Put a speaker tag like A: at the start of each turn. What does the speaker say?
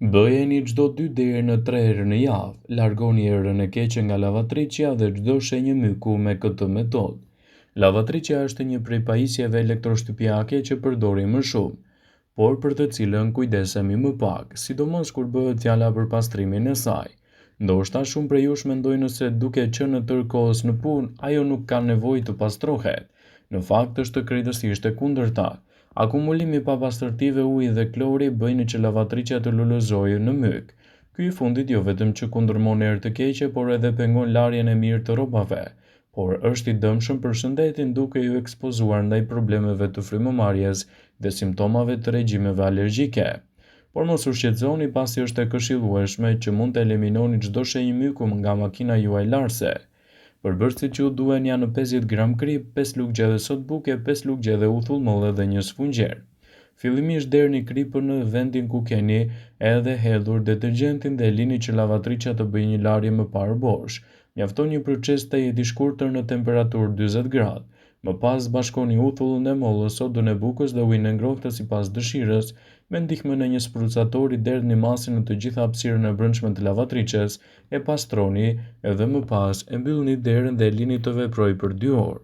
A: Bëheni çdo 2 deri në 3 herë në javë. Largoni erën e keqe nga lavatriçja dhe çdo shenjë myku me këtë metodë. Lavatriçja është një prej pajisjeve elektroshtypjake që përdorim më shumë, por për të cilën kujdesemi më pak, sidomos kur bëhet fjala për pastrimin e saj. Ndoshta shumë prej jush mendojnë se duke qenë tërkohës në punë, ajo nuk ka nevojë të pastrohet. Në fakt është krejtësisht e kundërta. Akumulimi pa pastërtive uji dhe klori bëjnë që lavatriçja të lulëzojë në myk. Ky i fundit jo vetëm që kundërmon erë të keqe, por edhe pengon larjen e mirë të rrobave, por është i dëmshëm për shëndetin duke ju ekspozuar ndaj problemeve të frymëmarrjes dhe simptomave të regjimeve alergjike. Por mos u shqetësoni pasi është e këshillueshme që mund të eliminoni çdo shenjë myku nga makina juaj larëse. Përbërësit që u duen janë 50 gram krip, 5 lugje dhe sot buke, 5 lugje dhe uthull molle dhe një sfungjer. Fillimisht derni kripën në vendin ku keni edhe hedhur detergjentin dhe lini që lavatriçja të bëjë një larje më parë bosh. Mjafton një proces të jetë i shkurtër në temperaturë 40 gradë. Më pas bashkoni uthullin e mollës, sodën e bukës dhe ujin e ngrohtë sipas dëshirës, me ndihmën e një sprutatori derdhni masën në të gjitha hapësirën e brendshme të lavatriçes, e pastroni edhe më pas e mbyllni derën dhe lini të veprojë për 2 orë.